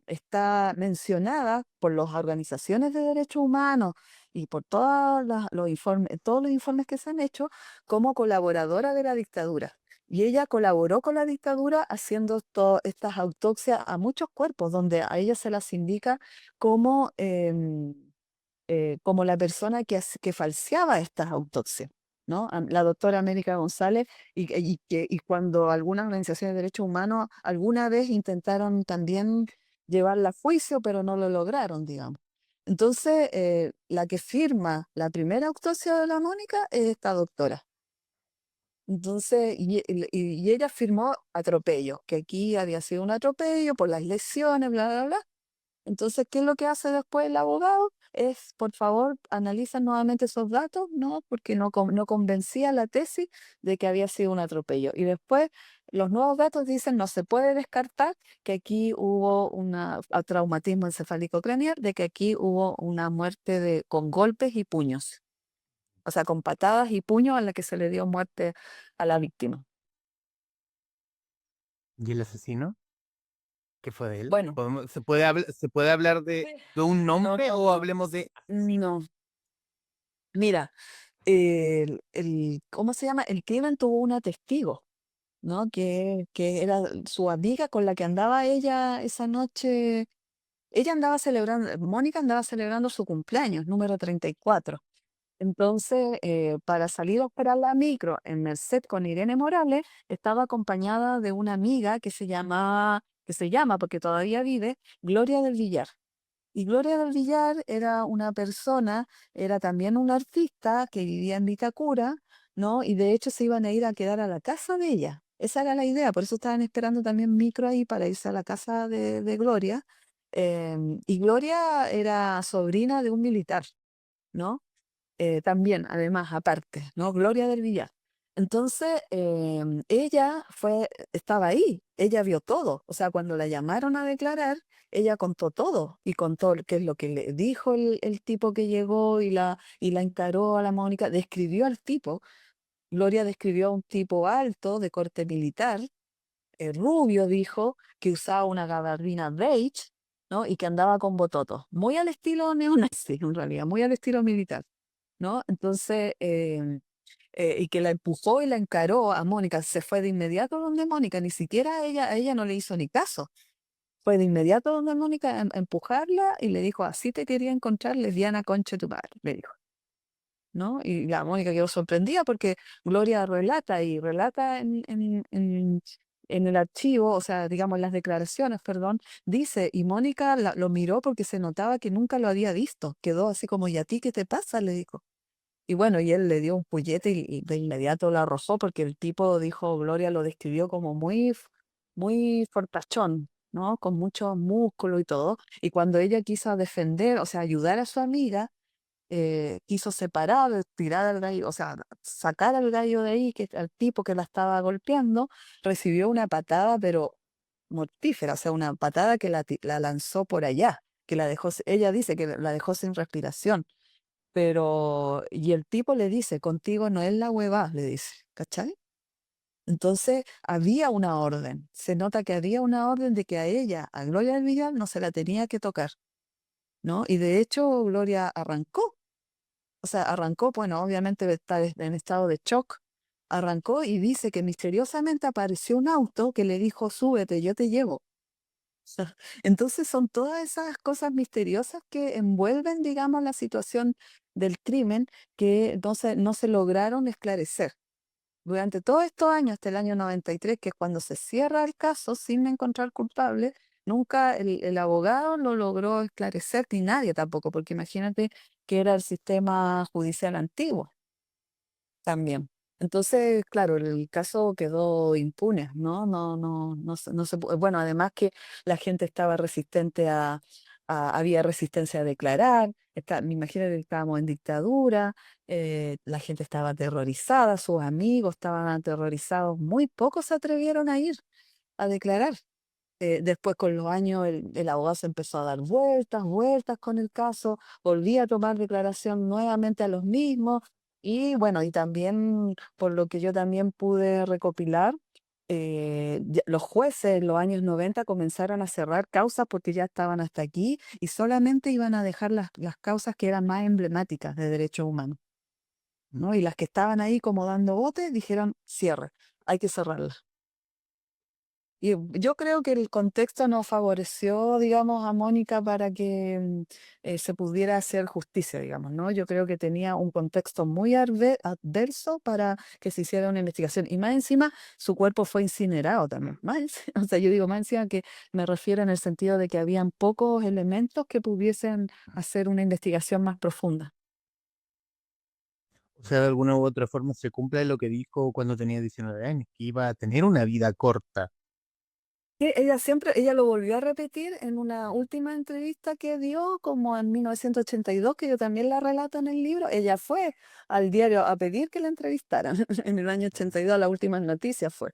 está mencionada por las organizaciones de derechos humanos y por todos los informes que se han hecho como colaboradora de la dictadura. Y ella colaboró con la dictadura haciendo todas estas autopsias a muchos cuerpos, donde a ella se las indica como, como la persona que falseaba estas autopsias, ¿no? La doctora América González, y cuando algunas organizaciones de derechos humanos alguna vez intentaron también llevarla a juicio, pero no lo lograron, digamos. Entonces, la que firma la primera autopsia de la Mónica es esta doctora. Entonces, y ella firmó atropello, que aquí había sido un atropello por las lesiones, bla, bla, bla. Entonces, ¿qué es lo que hace después el abogado? Es, por favor, analiza nuevamente esos datos, ¿no? Porque no convencía la tesis de que había sido un atropello. Y después, los nuevos datos dicen, no se puede descartar que aquí hubo traumatismo encefálico craneal, de que aquí hubo una muerte con golpes y puños. O sea, con patadas y puños a la que se le dio muerte a la víctima. ¿Y el asesino? ¿Qué fue de él? Bueno, ¿Se puede hablar de un no, nombre o hablemos de no. Mira, ¿cómo se llama? El crimen tuvo una testigo, ¿no? Que era su amiga con la que andaba ella esa noche. Ella andaba celebrando, Mónica andaba celebrando su cumpleaños, número 34. Entonces, para salir a esperar la micro en Merced con Irene Morales, estaba acompañada de una amiga que se llama, porque todavía vive, Gloria del Villar. Y Gloria del Villar era una persona, era también una artista que vivía en Vitacura, ¿no? Y de hecho se iban a ir a quedar a la casa de ella. Esa era la idea, por eso estaban esperando también micro ahí para irse a la casa de Gloria. Y Gloria era sobrina de un militar, ¿no? También, además, aparte, ¿no? Gloria del Villar. Entonces, ella estaba ahí, ella vio todo. O sea, cuando la llamaron a declarar, ella contó todo y contó qué es lo que le dijo el tipo que llegó y la encaró a la Mónica, describió al tipo. Gloria describió a un tipo alto, de corte militar, rubio, dijo, que usaba una gabardina beige, ¿no? Y que andaba con bototos, muy al estilo neonazi, en realidad, muy al estilo militar, ¿no? Entonces, y que la empujó y la encaró a Mónica, se fue de inmediato donde Mónica, ni siquiera a ella no le hizo ni caso. Fue de inmediato donde Mónica a empujarla y le dijo, así te quería encontrar, lesbiana concha de tu madre, le dijo, ¿no? Y la Mónica quedó sorprendida porque Gloria relata en el archivo, o sea, digamos, en las declaraciones, perdón, dice, y Mónica lo miró porque se notaba que nunca lo había visto, quedó así como, ¿y a ti qué te pasa? Le dijo. Y bueno, y él le dio un puñete y de inmediato la arrojó porque el tipo dijo, Gloria lo describió como muy fortachón, ¿no? Con mucho músculo y todo. Y cuando ella quiso defender, o sea, ayudar a su amiga, quiso separar, tirar al gallo, o sea, sacar al gallo de ahí, al tipo que la estaba golpeando, recibió una patada, pero mortífera, o sea, una patada que la lanzó por allá, que ella dice que la dejó sin respiración. Y el tipo le dice, contigo no es la hueva, le dice, ¿cachai? Entonces había una orden, se nota que había una orden de que a ella, a Gloria del Villar, no se la tenía que tocar. ¿no? Y de hecho, Gloria arrancó, o sea, arrancó, bueno, obviamente está en estado de shock, arrancó y dice que misteriosamente apareció un auto que le dijo, súbete, yo te llevo. Entonces son todas esas cosas misteriosas que envuelven, digamos, la situación del crimen que no se lograron esclarecer. Durante todos estos años, hasta el año 93, que es cuando se cierra el caso sin encontrar culpable, nunca el abogado lo logró esclarecer, ni nadie tampoco, porque imagínate que era el sistema judicial antiguo también. Entonces, claro, el caso quedó impune, ¿no? Bueno, además que la gente estaba resistente había resistencia a declarar, me imagino que estábamos en dictadura, la gente estaba aterrorizada, sus amigos estaban aterrorizados, muy pocos se atrevieron a ir a declarar. Después con los años el abogado se empezó a dar vueltas, vueltas con el caso, volvía a tomar declaración nuevamente a los mismos y bueno, y también por lo que yo también pude recopilar, los jueces en los años 90 comenzaron a cerrar causas porque ya estaban hasta aquí y solamente iban a dejar las causas que eran más emblemáticas de derechos humanos, ¿no? Y las que estaban ahí como dando bote dijeron, cierre, hay que cerrarlas. Y yo creo que el contexto no favoreció, digamos, a Mónica para que se pudiera hacer justicia, digamos, ¿no? Yo creo que tenía un contexto muy adverso para que se hiciera una investigación. Y más encima, su cuerpo fue incinerado también. O sea, yo digo más encima que me refiero en el sentido de que habían pocos elementos que pudiesen hacer una investigación más profunda. O sea, de alguna u otra forma se cumple lo que dijo cuando tenía 19 años, que iba a tener una vida corta. Ella siempre, ella lo volvió a repetir en una última entrevista que dio, como en 1982, que yo también la relato en el libro. Ella fue al diario a pedir que la entrevistaran en el año 82, la última noticia fue.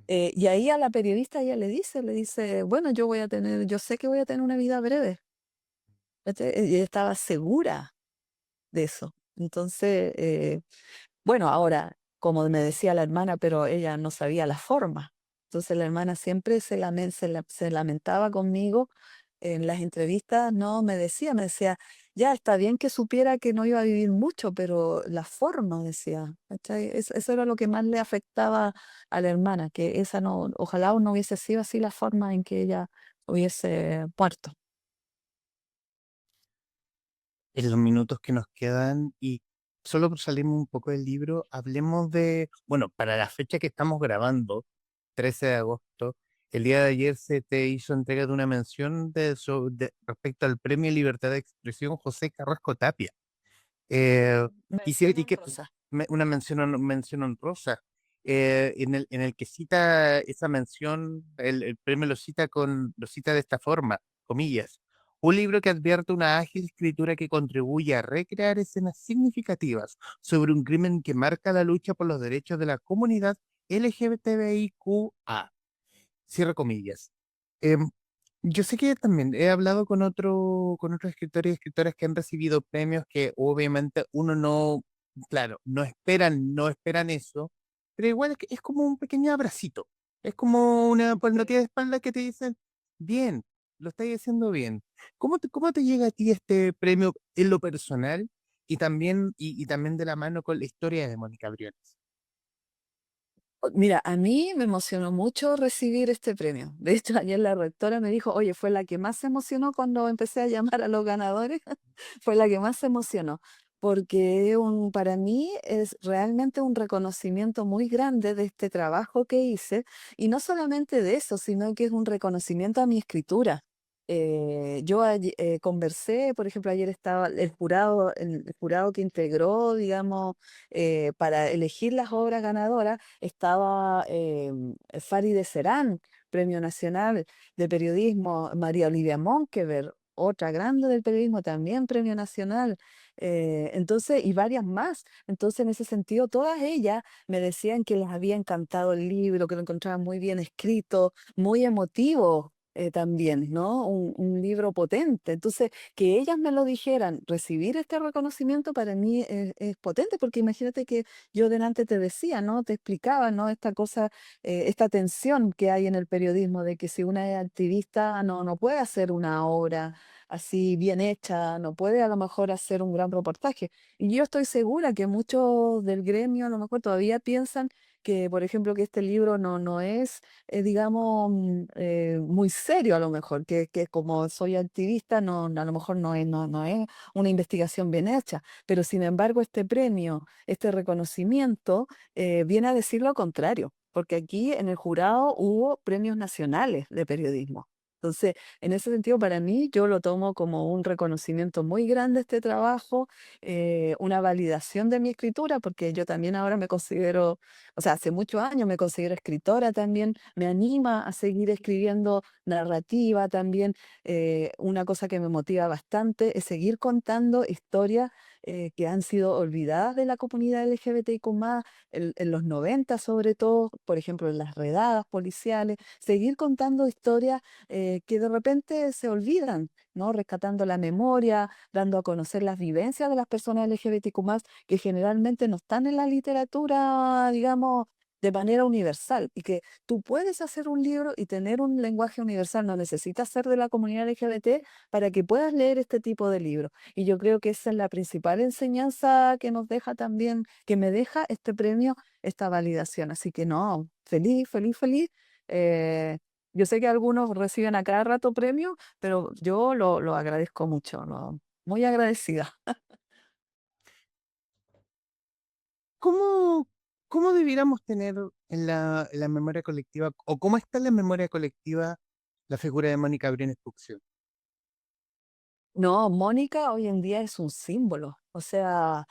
Y ahí a la periodista ella le dice, bueno, yo sé que voy a tener una vida breve. Y ella estaba segura de eso. Entonces, bueno, ahora, como me decía la hermana, pero ella no sabía la forma. Entonces la hermana siempre se lamentaba conmigo en las entrevistas, no me decía, ya está bien que supiera que no iba a vivir mucho, pero la forma, decía, ¿cachai? Eso era lo que más le afectaba a la hermana, que esa no, ojalá no hubiese sido así la forma en que ella hubiese muerto. En los minutos que nos quedan y solo por salirme un poco del libro, hablemos de, bueno, para la fecha que estamos grabando, 13 de agosto, el día de ayer se te hizo entrega de una mención respecto al Premio Libertad de Expresión José Carrasco Tapia. Eh, Mención y que honrosa. una mención honrosa, en el que cita esa mención, el premio lo cita de esta forma, comillas, un libro que advierte una ágil escritura que contribuye a recrear escenas significativas sobre un crimen que marca la lucha por los derechos de la comunidad LGBTIQA. Cierro comillas. Em, yo sé que también he hablado con otros escritores y escritoras que han recibido premios que obviamente uno no, claro, no esperan eso, pero igual es como un pequeño abracito. Es como una palmadita de espalda que te dicen, bien, lo estáis haciendo bien. Cómo te llega a ti este premio en lo personal y también de la mano con la historia de Mónica Briones? Mira, a mí me emocionó mucho recibir este premio. De hecho, ayer la rectora me dijo, oye, fue la que más se emocionó cuando empecé a llamar a los ganadores, fue la que más se emocionó, porque para mí es realmente un reconocimiento muy grande de este trabajo que hice, y no solamente de eso, sino que es un reconocimiento a mi escritura. Conversé, por ejemplo, ayer estaba el jurado que integró, digamos, para elegir las obras ganadoras estaba Farideh Serán, Premio Nacional de Periodismo, María Olivia Monkever, otra grande del periodismo, también Premio Nacional, entonces, y varias más. Entonces, en ese sentido, todas ellas me decían que les había encantado el libro, que lo encontraban muy bien escrito, muy emotivo. También, ¿no? Un libro potente. Entonces, que ellas me lo dijeran, recibir este reconocimiento para mí es potente, porque imagínate que yo delante te decía, ¿no? Te explicaba, ¿no? Esta cosa, esta tensión que hay en el periodismo de que si una es activista no puede hacer una obra así bien hecha, no puede a lo mejor hacer un gran reportaje. Y yo estoy segura que muchos del gremio a lo mejor todavía piensan que, por ejemplo, que este libro no es, digamos, muy serio a lo mejor, que como soy activista, a lo mejor no es una investigación bien hecha, pero sin embargo este premio, este reconocimiento, viene a decir lo contrario, porque aquí en el jurado hubo premios nacionales de periodismo. Entonces, en ese sentido, para mí, yo lo tomo como un reconocimiento muy grande este trabajo, una validación de mi escritura, porque yo también ahora me considero, o sea, hace muchos años me considero escritora también, me anima a seguir escribiendo narrativa también. Una cosa que me motiva bastante es seguir contando historias que han sido olvidadas de la comunidad LGBTIQ+, en los 90 sobre todo, por ejemplo, en las redadas policiales, seguir contando historias que de repente se olvidan, ¿no? Rescatando la memoria, dando a conocer las vivencias de las personas LGBTQ+, que generalmente no están en la literatura, digamos, de manera universal, y que tú puedes hacer un libro y tener un lenguaje universal, no necesitas ser de la comunidad LGBT para que puedas leer este tipo de libros. Y yo creo que esa es la principal enseñanza que nos deja también, que me deja este premio, esta validación. Así que no, feliz, feliz, feliz. Eh, yo sé que algunos reciben a cada rato premios, pero yo lo agradezco mucho, muy agradecida. ¿Cómo, cómo debiéramos tener en la memoria colectiva, o cómo está en la memoria colectiva la figura de Mónica Briones Puccio? No, Mónica hoy en día es un símbolo. O sea,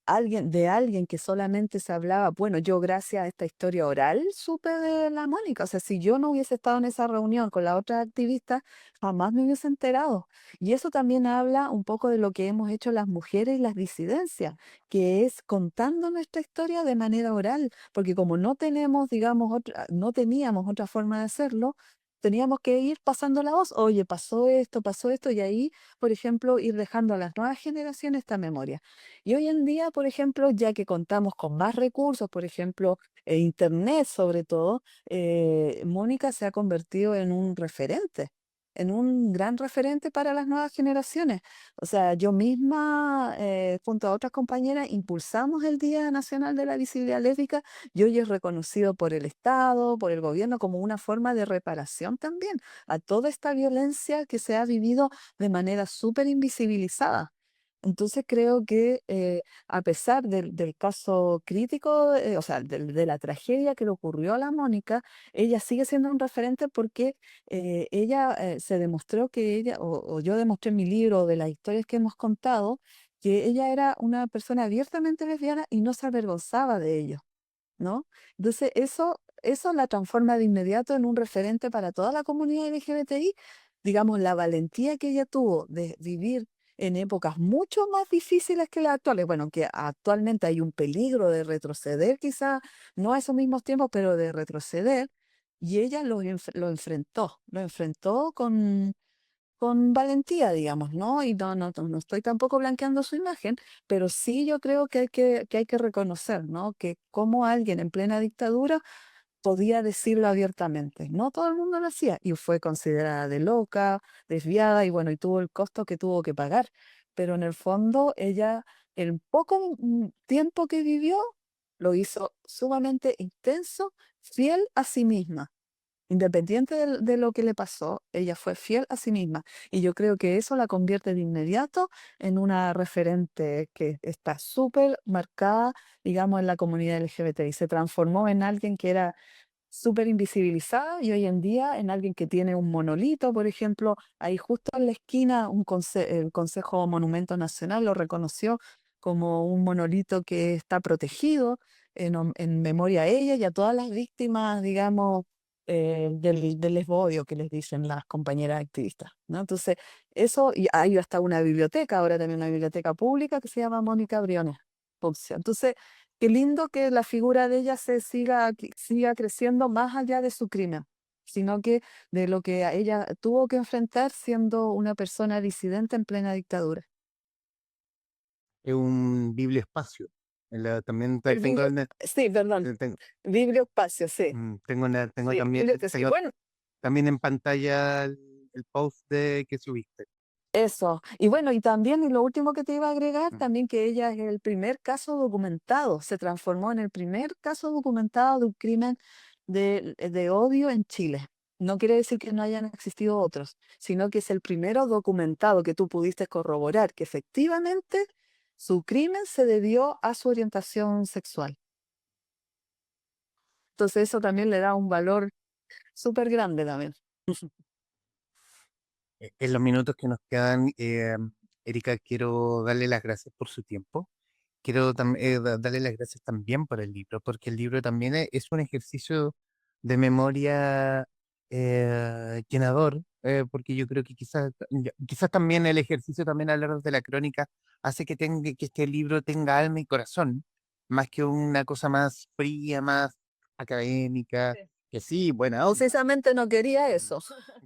alguien que solamente se hablaba, bueno, yo gracias a esta historia oral supe de la Mónica. O sea, si yo no hubiese estado en esa reunión con la otra activista, jamás me hubiese enterado. Y eso también habla un poco de lo que hemos hecho las mujeres y las disidencias, que es contando nuestra historia de manera oral. Porque como no tenemos, digamos, no teníamos otra forma de hacerlo, teníamos que ir pasando la voz, oye, pasó esto, y ahí, por ejemplo, ir dejando a las nuevas generaciones esta memoria. Y hoy en día, por ejemplo, ya que contamos con más recursos, por ejemplo, Internet sobre todo, Mónica se ha convertido en un gran referente para las nuevas generaciones. O sea, yo misma, junto a otras compañeras, impulsamos el Día Nacional de la Visibilidad Lésbica, y hoy es reconocido por el Estado, por el gobierno, como una forma de reparación también a toda esta violencia que se ha vivido de manera súper invisibilizada. Entonces creo que a pesar del caso crítico, o sea, de la tragedia que le ocurrió a la Mónica, ella sigue siendo un referente porque ella se demostró que ella, o yo demostré en mi libro de las historias que hemos contado, que ella era una persona abiertamente lesbiana y no se avergonzaba de ello, ¿no? Entonces, eso la transforma de inmediato en un referente para toda la comunidad LGBTI. Digamos, la valentía que ella tuvo de vivir en épocas mucho más difíciles que las actuales. Bueno, que actualmente hay un peligro de retroceder, quizá no a esos mismos tiempos, pero de retroceder. Y ella lo enfrentó con valentía, digamos, ¿no? Y no estoy tampoco blanqueando su imagen, pero sí yo creo que hay que reconocer, ¿no? Que como alguien en plena dictadura podía decirlo abiertamente. No todo el mundo lo hacía y fue considerada de loca, desviada y bueno, y tuvo el costo que tuvo que pagar. Pero en el fondo ella, el poco tiempo que vivió, lo hizo sumamente intenso, fiel a sí misma. Independiente de lo que le pasó, ella fue fiel a sí misma. Y yo creo que eso la convierte de inmediato en una referente que está súper marcada, digamos, en la comunidad LGBT. Y se transformó en alguien que era súper invisibilizada y hoy en día en alguien que tiene un monolito, por ejemplo, ahí justo en la esquina el Consejo Monumento Nacional lo reconoció como un monolito que está protegido en memoria a ella y a todas las víctimas, digamos, del lesbodio que les dicen las compañeras activistas, ¿no? Entonces, eso, y hay hasta una biblioteca, ahora también una biblioteca pública que se llama Mónica Briones Pupcio. Entonces, qué lindo que la figura de ella siga creciendo más allá de su crimen, sino que de lo que a ella tuvo que enfrentar siendo una persona disidente en plena dictadura. Es un biblioespacio. También El tengo, biblio, sí, perdón, tengo, biblioespacio, sí, tengo sí, también, sí. Bueno, también en pantalla el post de que subiste. Eso. Y bueno, y también, y lo último que te iba a agregar, Mm. también que ella es el primer caso documentado, se transformó en el primer caso documentado de un crimen de odio en Chile. No quiere decir que no hayan existido otros, sino que es el primero documentado que tú pudiste corroborar que efectivamente su crimen se debió a su orientación sexual. Entonces eso también le da un valor súper grande también. En los minutos que nos quedan, Erika, quiero darle las gracias por su tiempo. Quiero darle las gracias también por el libro, porque el libro también es un ejercicio de memoria llenador, porque yo creo que quizás también el ejercicio también hablar de la crónica hace que este libro tenga alma y corazón, más que una cosa más fría, más académica, Sí. que sí, buena onda. Precisamente no quería Mm. eso.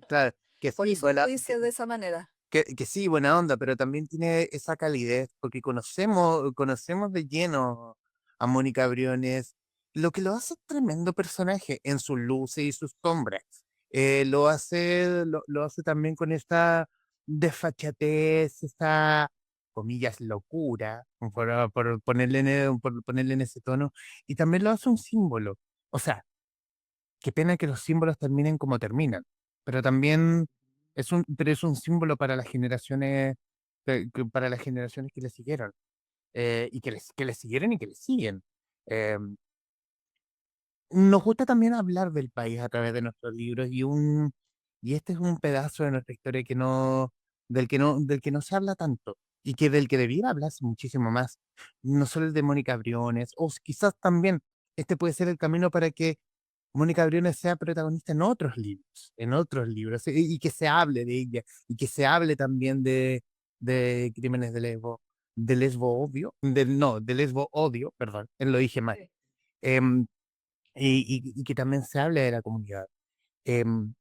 Claro, que Por sí, eso lo hice de esa manera. que sí, buena onda, pero también tiene esa calidez, porque conocemos de lleno a Mónica Briones, lo que lo hace tremendo personaje en sus luces y sus sombras. Lo hace también con esta desfachatez, esta, comillas, locura, por ponerle en ese tono, y también lo hace un símbolo. O sea, qué pena que los símbolos terminen como terminan, pero también pero es un símbolo para las generaciones, para las generaciones que le siguieron, y que le siguieron y que le siguen. Eh, Nos gusta también hablar del país a través de nuestros libros y este es un pedazo de nuestra historia del que no se habla tanto y que del que debiera hablarse muchísimo más. No solo el de Mónica Briones, o quizás también este puede ser el camino para que Mónica Briones sea protagonista en otros libros, y que se hable de ella, y que se hable también de crímenes de lesbo odio, no, de lesbo odio, perdón, lo dije mal, Sí. em, y que también se hable de la comunidad. Em,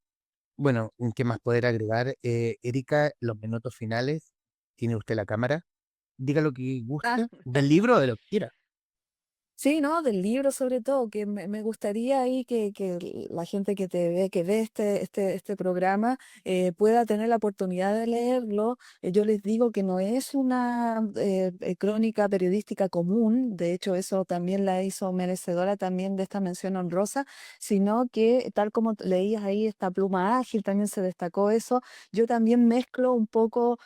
bueno, ¿qué más poder agregar? Erika, los minutos finales, tiene usted la cámara, diga lo que Ah, guste, del libro o de lo que quiera. sí, ¿no? Del libro sobre todo, que me gustaría ahí que la gente que ve este programa pueda tener la oportunidad de leerlo. Yo les digo que no es una crónica periodística común, de hecho eso también la hizo merecedora también de esta mención honrosa, sino que tal como leías ahí esta pluma ágil, también se destacó eso, yo también mezclo un poco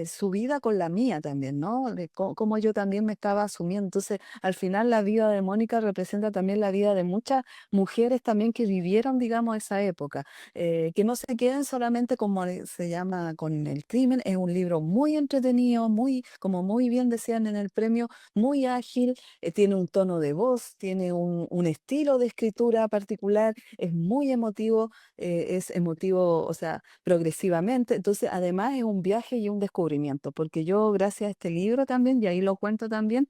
su vida con la mía también, ¿no? De cómo yo también me estaba asumiendo. Entonces, al final la vida de Mónica representa también la vida de muchas mujeres también que vivieron, digamos, esa época, que no se queden solamente como se llama con el crimen, es un libro muy entretenido, muy, como muy bien decían en el premio, muy ágil, tiene un tono de voz, tiene un estilo de escritura particular, es muy emotivo, es emotivo, o sea, progresivamente, entonces además es un viaje y un descubrimiento, porque yo gracias a este libro también, y ahí lo cuento también,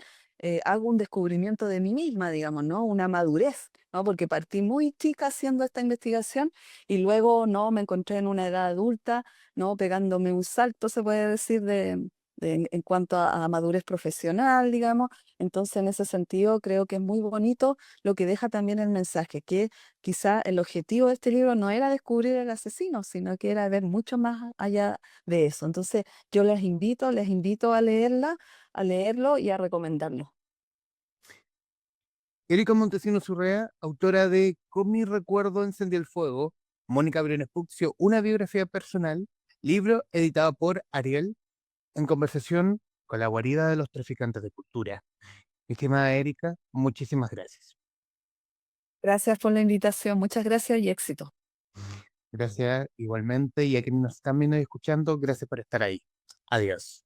hago un descubrimiento de mí misma, digamos, ¿no? Una madurez, ¿no? Porque partí muy chica haciendo esta investigación y luego, ¿no? Me encontré en una edad adulta, ¿no? Pegándome un salto, se puede decir, en cuanto a madurez profesional, digamos. Entonces, en ese sentido, creo que es muy bonito lo que deja también el mensaje, que quizá el objetivo de este libro no era descubrir el asesino, sino que era ver mucho más allá de eso. Entonces, yo les invito a leerlo y a recomendarlo. Erika Montesinos Urrea, autora de Con mi recuerdo encendí el fuego, Mónica Briones Puccio, una biografía personal, libro editado por Ariel, en conversación con la guarida de los traficantes de cultura. Mi estimada Erika, muchísimas gracias. Gracias por la invitación, muchas gracias y éxito. Gracias igualmente, y a quienes nos están viendo y escuchando, gracias por estar ahí. Adiós.